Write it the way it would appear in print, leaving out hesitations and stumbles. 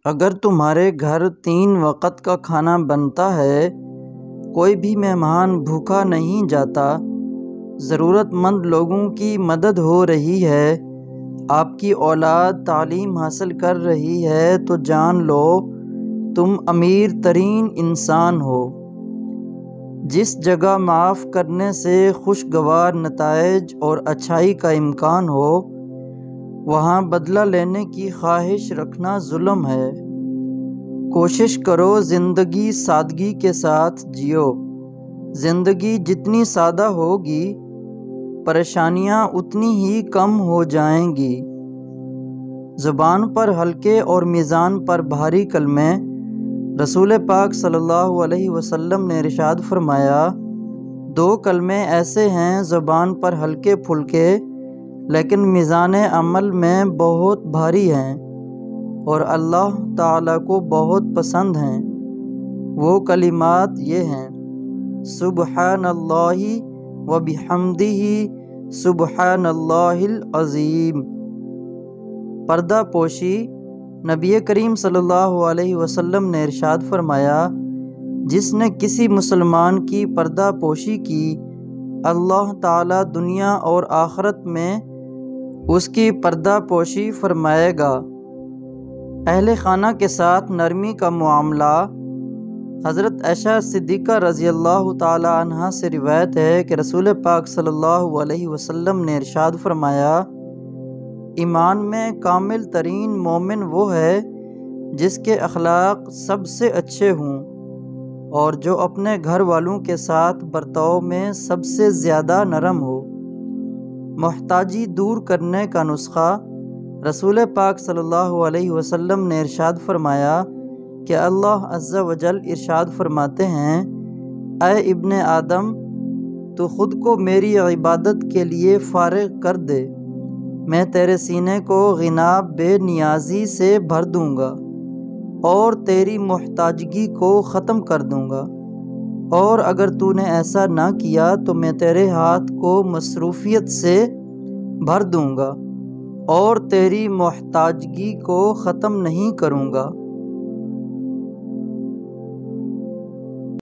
اگر تمہارے گھر 3 وقت کا کھانا بنتا ہے، کوئی بھی مہمان بھوکا نہیں جاتا، ضرورت مند لوگوں کی مدد ہو رہی ہے، آپ کی اولاد تعلیم حاصل کر رہی ہے، تو جان لو تم امیر ترین انسان ہو۔ جس جگہ معاف کرنے سے خوشگوار نتائج اور اچھائی کا امکان ہو، وہاں بدلہ لینے کی خواہش رکھنا ظلم ہے۔ کوشش کرو زندگی سادگی کے ساتھ جیو۔ زندگی جتنی سادہ ہوگی، پریشانیاں اتنی ہی کم ہو جائیں گی۔ زبان پر ہلکے اور میزان پر بھاری کلمے۔ رسول پاک صلی اللہ علیہ وسلم نے ارشاد فرمایا، 2 کلمے ایسے ہیں زبان پر ہلکے پھلکے لیکن میزان عمل میں بہت بھاری ہیں اور اللہ تعالیٰ کو بہت پسند ہیں۔ وہ کلمات یہ ہیں: سبحان اللہ و بحمدہ، سبحان اللہ العظیم۔ پردہ پوشی۔ نبی کریم صلی اللہ علیہ وسلم نے ارشاد فرمایا، جس نے کسی مسلمان کی پردہ پوشی کی، اللہ تعالیٰ دنیا اور آخرت میں اس کی پردہ پوشی فرمائے گا۔ اہل خانہ کے ساتھ نرمی کا معاملہ۔ حضرت عائشہ صدیقہ رضی اللہ تعالی عنہا سے روایت ہے کہ رسول پاک صلی اللہ علیہ وسلم نے ارشاد فرمایا، ایمان میں کامل ترین مومن وہ ہے جس کے اخلاق سب سے اچھے ہوں اور جو اپنے گھر والوں کے ساتھ برتاؤ میں سب سے زیادہ نرم ہو۔ محتاجی دور کرنے کا نسخہ۔ رسول پاک صلی اللہ علیہ وسلم نے ارشاد فرمایا کہ اللہ عز و جل ارشاد فرماتے ہیں، اے ابن آدم، تو خود کو میری عبادت کے لیے فارغ کر دے، میں تیرے سینے کو غنا بے نیازی سے بھر دوں گا اور تیری محتاجگی کو ختم کر دوں گا، اور اگر تو نے ایسا نہ کیا تو میں تیرے ہاتھ کو مصروفیت سے بھر دوں گا اور تیری محتاجگی کو ختم نہیں کروں گا۔